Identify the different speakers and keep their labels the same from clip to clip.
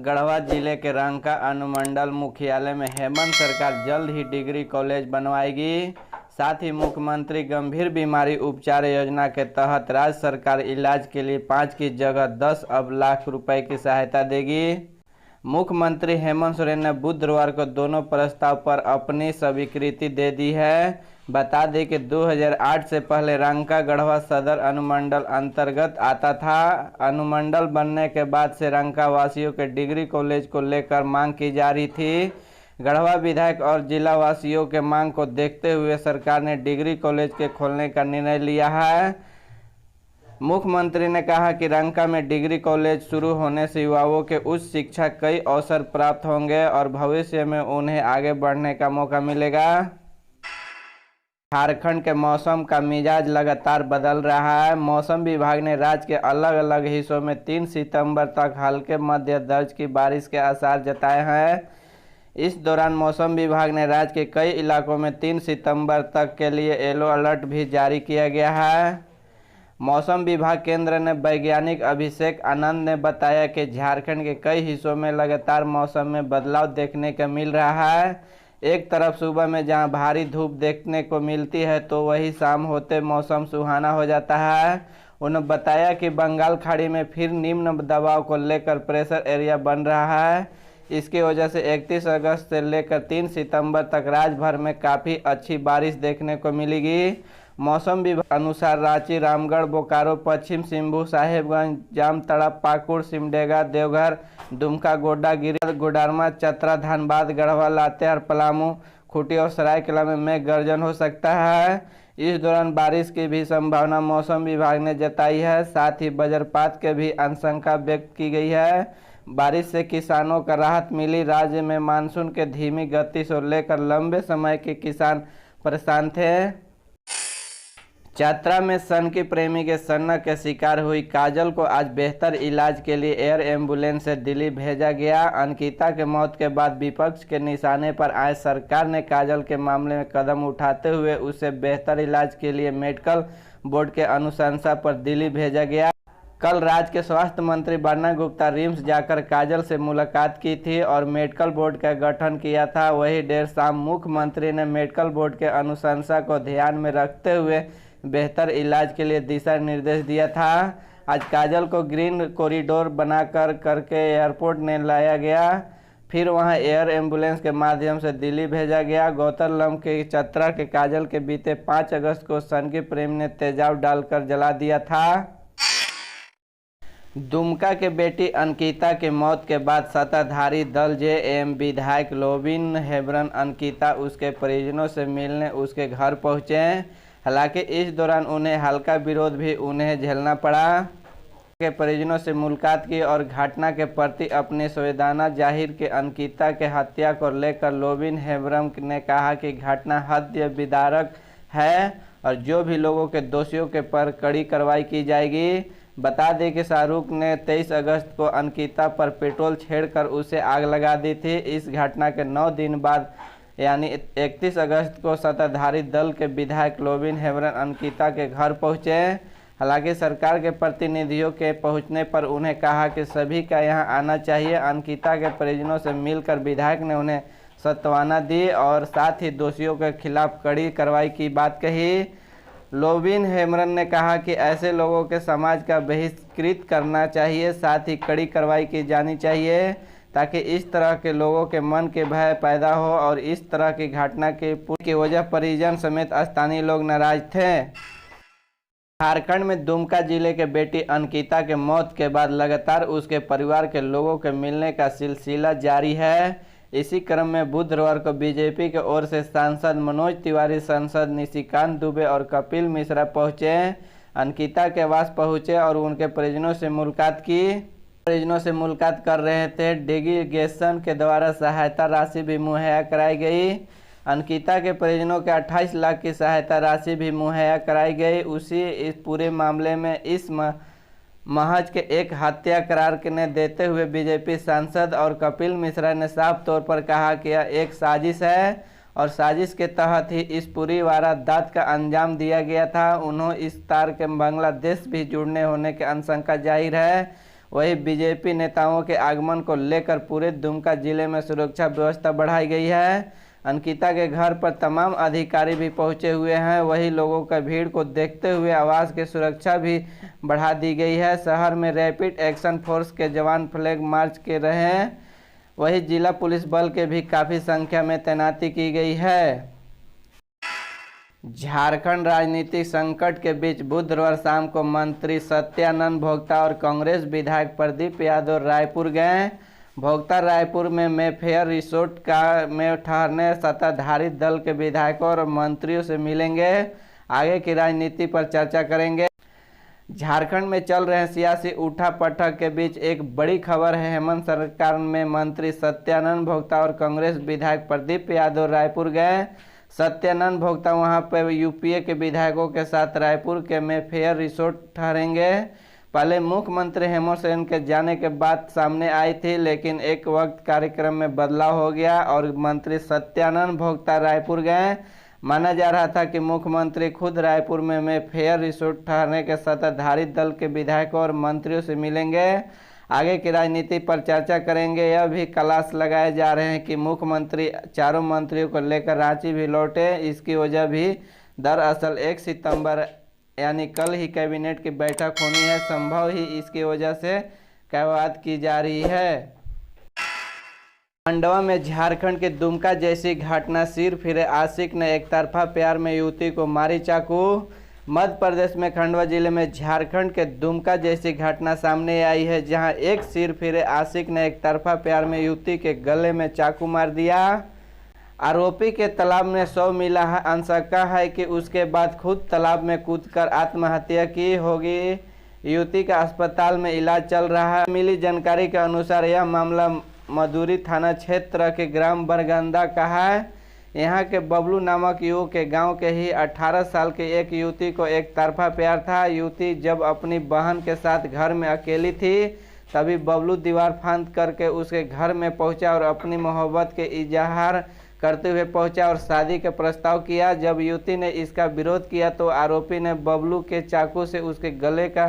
Speaker 1: गढ़वा जिले के रंका अनुमंडल मुख्यालय में हेमंत सरकार जल्द ही डिग्री कॉलेज बनवाएगी। साथ ही मुख्यमंत्री गंभीर बीमारी उपचार योजना के तहत राज्य सरकार इलाज के लिए 5 की जगह 10 लाख रुपए की सहायता देगी। मुख्यमंत्री हेमंत सोरेन ने बुधवार को दोनों प्रस्ताव पर अपनी स्वीकृति दे दी है। बता दें कि 2008 से पहले रंका गढ़वा सदर अनुमंडल अंतर्गत आता था। अनुमंडल बनने के बाद से रंका वासियों के डिग्री कॉलेज को लेकर मांग की जा रही थी। गढ़वा विधायक और जिला वासियों के मांग को देखते हुए सरकार ने डिग्री कॉलेज के खोलने का निर्णय लिया है। मुख्यमंत्री ने कहा कि रंका में डिग्री कॉलेज शुरू होने से युवाओं के उच्च शिक्षा कई अवसर प्राप्त होंगे और भविष्य में उन्हें आगे बढ़ने का मौका मिलेगा। झारखंड के मौसम का मिजाज लगातार बदल रहा है। मौसम विभाग ने राज्य के अलग अलग हिस्सों में 3 सितंबर तक हल्के मध्य दर्ज की बारिश के आसार जताए हैं। इस दौरान मौसम विभाग ने राज्य के कई इलाकों में 3 सितंबर तक के लिए येलो अलर्ट भी जारी किया गया है। मौसम विभाग केंद्र ने वैज्ञानिक अभिषेक आनंद ने बताया कि झारखंड के कई हिस्सों में लगातार मौसम में बदलाव देखने को मिल रहा है। एक तरफ सुबह में जहां भारी धूप देखने को मिलती है तो वही शाम होते मौसम सुहाना हो जाता है। उन्होंने बताया कि बंगाल खाड़ी में फिर निम्न दबाव को लेकर प्रेशर एरिया बन रहा है। इसकी वजह से 31 अगस्त से लेकर 3 सितंबर तक राज्य भर में काफ़ी अच्छी बारिश देखने को मिलेगी। मौसम विभाग अनुसार रांची, रामगढ़, बोकारो, पश्चिम सिंहभूम, साहेबगंज, जामताड़ा, पाकुड़, सिमडेगा, देवघर, दुमका, गोड्डा, गिरिडीह, कोडरमा, चतरा, धनबाद, गढ़वा, लातेहार, पलामू, खूंटी और सरायकेला में मेघ गर्जन हो सकता है। इस दौरान बारिश की भी संभावना मौसम विभाग ने जताई है। साथ ही वज्रपात के भी आशंका व्यक्त की गई है। बारिश से किसानों को राहत मिली। राज्य में मानसून के धीमी गति से लेकर लंबे समय के किसान परेशान थे। चतरा में सन की प्रेमी के सन्न के शिकार हुई काजल को आज बेहतर इलाज के लिए एयर एम्बुलेंस से दिल्ली भेजा गया। अंकिता के मौत के बाद विपक्ष के निशाने पर आए सरकार ने काजल के मामले में कदम उठाते हुए उसे बेहतर इलाज के लिए मेडिकल बोर्ड के अनुशंसा पर दिल्ली भेजा गया। कल राज्य के स्वास्थ्य मंत्री बन्ना गुप्ता रिम्स जाकर काजल से मुलाकात की थी और मेडिकल बोर्ड का गठन किया था। वही देर शाम मुख्यमंत्री ने मेडिकल बोर्ड के अनुशंसा को ध्यान में रखते हुए बेहतर इलाज के लिए दिशा निर्देश दिया था। आज काजल को ग्रीन कॉरिडोर बनाकर करके एयरपोर्ट ने लाया गया, फिर वहां एयर एम्बुलेंस के माध्यम से दिल्ली भेजा गया। गौतरलम के चतरा के काजल के बीते 5 अगस्त को सन की प्रेम ने तेजाब डालकर जला दिया था। दुमका के बेटी अंकिता की मौत के बाद सत्ताधारी दल जेएम विधायक लोबिन हेब्रन अंकिता उसके परिजनों से मिलने उसके घर पहुंचे। हालांकि इस दौरान उन्हें हल्का विरोध भी उन्हें झेलना पड़ा। के परिजनों से मुलाकात की और घटना के प्रति अपनी संवेदना जाहिर की। अंकिता के हत्या को लेकर लोबिन हेब्रम ने कहा कि घटना हत्या विदारक है और जो भी लोगों के दोषियों के पर कड़ी कार्रवाई की जाएगी। बता दें कि शाहरुख ने 23 अगस्त को अंकिता पर पेट्रोल छेड़कर उसे आग लगा दी थी। इस घटना के 9 दिन बाद यानी 31 अगस्त को सत्ताधारी दल के विधायक लोबिन हेब्रन अंकिता के घर पहुंचे। हालांकि सरकार के प्रतिनिधियों के पहुंचने पर उन्हें कहा कि सभी का यहां आना चाहिए। अंकिता के परिजनों से मिलकर विधायक ने उन्हें सांत्वना दी और साथ ही दोषियों के खिलाफ कड़ी कार्रवाई की बात कही। लोबिन हेब्रन ने कहा कि ऐसे लोगों के समाज का बहिष्कृत करना चाहिए, साथ ही कड़ी कार्रवाई की जानी चाहिए ताकि इस तरह के लोगों के मन के भय पैदा हो और इस तरह की घटना की वजह परिजन समेत स्थानीय लोग नाराज थे। झारखंड में दुमका जिले के बेटी अंकिता के मौत के बाद लगातार उसके परिवार के लोगों के मिलने का सिलसिला जारी है। इसी क्रम में बुधवार को बीजेपी की ओर से सांसद मनोज तिवारी, सांसद निशिकांत दुबे और कपिल मिश्रा पहुंचे। अंकिता के आवास पहुंचे और उनके परिजनों से मुलाकात की। परिजनों से मुलाकात कर रहे थे। डेलीगेशन के द्वारा सहायता राशि भी मुहैया कराई गई। अंकिता के परिजनों के 28 लाख की सहायता राशि भी मुहैया कराई गई। इस पूरे मामले में इस महज के एक हत्या करार ने देते हुए बीजेपी सांसद और कपिल मिश्रा ने साफ तौर पर कहा कि यह एक साजिश है और साजिश के तहत ही इस पूरी वारदात का अंजाम दिया गया था। उन्होंने इस तार के बांग्लादेश भी जुड़ने होने की आशंका जाहिर है। वहीं बीजेपी नेताओं के आगमन को लेकर पूरे दुमका जिले में सुरक्षा व्यवस्था बढ़ाई गई है। अंकिता के घर पर तमाम अधिकारी भी पहुंचे हुए हैं। वहीं लोगों का भीड़ को देखते हुए आवास की सुरक्षा भी बढ़ा दी गई है। शहर में रैपिड एक्शन फोर्स के जवान फ्लैग मार्च कर रहे हैं। वहीं जिला पुलिस बल के भी काफ़ी संख्या में तैनाती की गई है। झारखंड राजनीतिक संकट के बीच बुधवार शाम को मंत्री सत्यानंद भोक्ता और कांग्रेस विधायक प्रदीप यादव रायपुर गए। भोक्ता रायपुर में मेफेयर रिसोर्ट में ठहरने सत्ताधारी दल के विधायकों और मंत्रियों से मिलेंगे। आगे की राजनीति पर चर्चा करेंगे। झारखंड में चल रहे सियासी उठापटक के बीच एक बड़ी खबर है। हेमंत सरकार में मंत्री सत्यानंद भोक्ता और कांग्रेस विधायक प्रदीप यादव रायपुर गए। सत्यानंद भोक्ता वहां पर यूपीए के विधायकों के साथ रायपुर के मेफेयर रिसोर्ट ठहरेंगे। पहले मुख्यमंत्री हेमंत सोरेन के जाने के बाद सामने आई थी, लेकिन एक वक्त कार्यक्रम में बदलाव हो गया और मंत्री सत्यानंद भोक्ता रायपुर गए। माना जा रहा था कि मुख्यमंत्री खुद रायपुर में मेफेयर रिसोर्ट ठहरने के सत्ताधारी दल के विधायकों और मंत्रियों से मिलेंगे। आगे की राजनीति पर चर्चा करेंगे। यह भी कलाश लगाए जा रहे हैं कि मुख्यमंत्री चारों मंत्रियों को लेकर रांची भी लौटे। इसकी वजह भी दरअसल 1 सितंबर यानी कल ही कैबिनेट की बैठक होनी है। संभव ही इसकी वजह से बात की जा रही है। खंडवा में झारखंड के दुमका जैसी घटना, सिर फिरे आशिक ने एकतरफा प्यार में युवती को मारी चाकू। मध्य प्रदेश में खंडवा जिले में झारखंड के दुमका जैसी घटना सामने आई है, जहां एक सिर फिरे आशिक ने एकतरफा प्यार में युवती के गले में चाकू मार दिया। आरोपी के तालाब में शव मिला है। आशंका है कि उसके बाद खुद तालाब में कूदकर आत्महत्या की होगी। युवती का अस्पताल में इलाज चल रहा है। मिली जानकारी के अनुसार यह मामला मधुरी थाना क्षेत्र के ग्राम बरगंदा का है। यहाँ के बबलू नामक युवक के गांव के ही 18 साल की एक युवती को एक तरफा प्यार था। युवती जब अपनी बहन के साथ घर में अकेली थी, तभी बबलू दीवार फांद करके उसके घर में पहुंचा और अपनी मोहब्बत के इजहार करते हुए पहुंचा और शादी का प्रस्ताव किया। जब युवती ने इसका विरोध किया तो आरोपी ने बबलू के चाकू से उसके गले का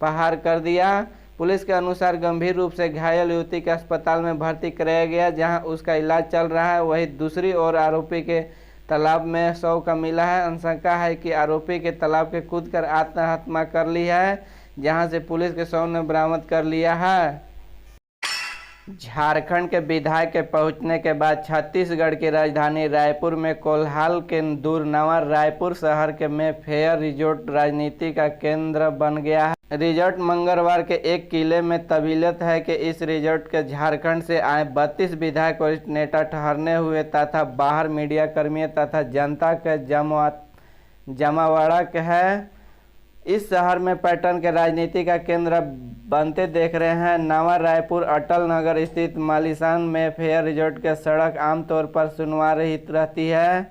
Speaker 1: प्रहार कर दिया। पुलिस के अनुसार गंभीर रूप से घायल युवती के अस्पताल में भर्ती कराया गया, जहां उसका इलाज चल रहा है। वहीं दूसरी ओर आरोपी के तालाब में शव का मिला है। आशंका है कि आरोपी के तालाब के कूदकर आत्महत्या कर ली है, जहां से पुलिस के शव ने बरामद कर लिया है। झारखंड के विधायक के पहुंचने के बाद छत्तीसगढ़ की राजधानी रायपुर में कोलाहल के दूर नवा रायपुर शहर के मेफेयर रिजोर्ट राजनीति का केंद्र बन गया है। रिजोर्ट मंगलवार के एक किले में तबीयत है कि इस रिजोर्ट के झारखंड से आए 32 विधायक वरिष्ठ नेता ठहरने हुए तथा बाहर मीडिया कर्मियों तथा जनता के जमावड़ा है। इस शहर में पर्यटन के राजनीति का केंद्र बनते देख रहे हैं। नवा रायपुर अटल नगर स्थित मालिशान मेफेयर रिजोर्ट के सड़क आमतौर पर सुनवार रहित रहती है,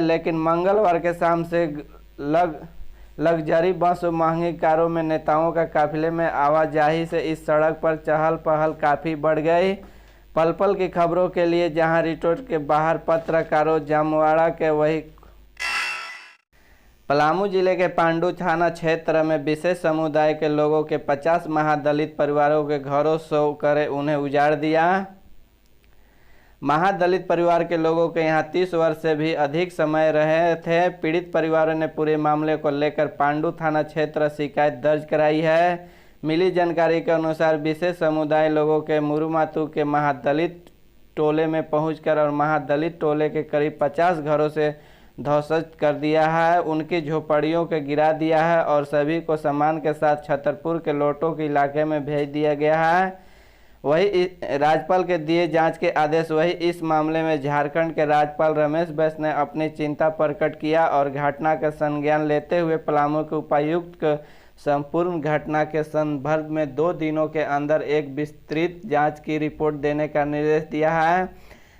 Speaker 1: लेकिन मंगलवार के शाम से लग्जरी बस और महंगी कारों में नेताओं का काफिले में आवाजाही से इस सड़क पर चहल पहल काफ़ी बढ़ गई। पल पल की खबरों के लिए जहां रिजोर्ट के बाहर पत्रकारों जमवाड़ा के वही पलामू जिले के पांडु थाना क्षेत्र में विशेष समुदाय के लोगों के 50 महादलित परिवारों के घरों से करे उन्हें उजाड़ दिया। महादलित परिवार के लोगों के यहाँ 30 वर्ष से भी अधिक समय रहे थे। पीड़ित परिवारों ने पूरे मामले को लेकर पांडु थाना क्षेत्र शिकायत दर्ज कराई है। मिली जानकारी के अनुसार विशेष समुदाय लोगों के मुरुमातू के महादलित टोले में पहुंचकर और महादलित टोले के करीब 50 घरों से ध्वस्त कर दिया है, उनकी झोपड़ियों को गिरा दिया है और सभी को सामान के साथ छतरपुर के लोटो के इलाके में भेज दिया गया है। वही राज्यपाल के दिए जांच के आदेश। वही इस मामले में झारखंड के राज्यपाल रमेश बैस ने अपनी चिंता प्रकट किया और घटना का संज्ञान लेते हुए पलामू के उपायुक्त को संपूर्ण घटना के संदर्भ में 2 दिनों के अंदर एक विस्तृत जांच की रिपोर्ट देने का निर्देश दिया है।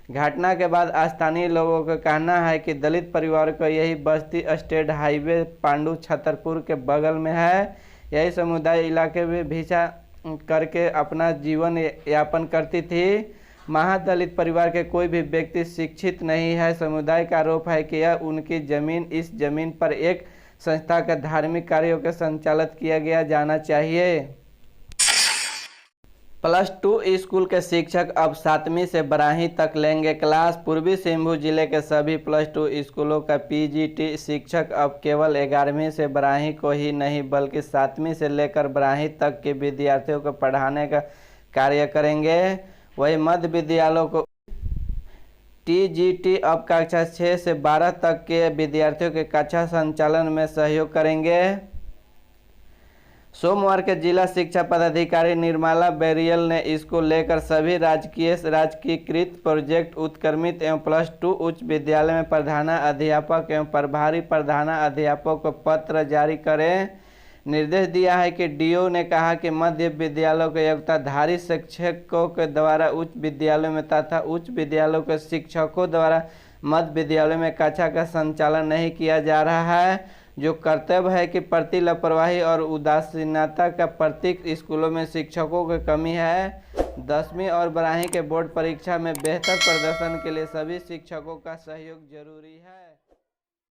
Speaker 1: घटना के बाद स्थानीय लोगों का कहना है कि दलित परिवार को यही बस्ती स्टेट हाईवे पांडु छतरपुर के बगल में है। यही समुदाय इलाके में भिक्षा करके अपना जीवन यापन करती थी। महादलित परिवार के कोई भी व्यक्ति शिक्षित नहीं है। समुदाय का आरोप है कि यह उनकी जमीन, इस जमीन पर एक संस्था के धार्मिक कार्यों के संचालित किया गया जाना चाहिए। +2 स्कूल के शिक्षक अब 7वीं से 12वीं तक लेंगे क्लास। पूर्वी सिंहभूम जिले के सभी +2 स्कूलों का पीजीटी शिक्षक अब केवल 11वीं से 12वीं को ही नहीं बल्कि 7वीं से लेकर 12वीं तक के विद्यार्थियों को पढ़ाने का कार्य करेंगे। वही मध्य विद्यालयों को टीजीटी अब कक्षा 6 से 12 तक के विद्यार्थियों के कक्षा संचालन में सहयोग करेंगे। सोमवार के जिला शिक्षा पदाधिकारी निर्मला बेरियल ने इसको लेकर सभी राजकीयकृत प्रोजेक्ट उत्क्रमित एवं +2 उच्च विद्यालय में प्रधानाध्यापक एवं प्रभारी प्रधानाध्यापक को पत्र जारी करें निर्देश दिया है कि डीओ ने कहा कि मध्य विद्यालयों के योग्यताधारी शिक्षकों के द्वारा उच्च विद्यालयों में तथा उच्च विद्यालयों के शिक्षकों द्वारा मध्य विद्यालय में कक्षा का संचालन नहीं किया जा रहा है, जो कर्तव्य है कि प्रति लापरवाही और उदासीनता का प्रतीक स्कूलों में शिक्षकों की कमी है। 10वीं और 12वीं के बोर्ड परीक्षा में बेहतर प्रदर्शन के लिए सभी शिक्षकों का सहयोग जरूरी है।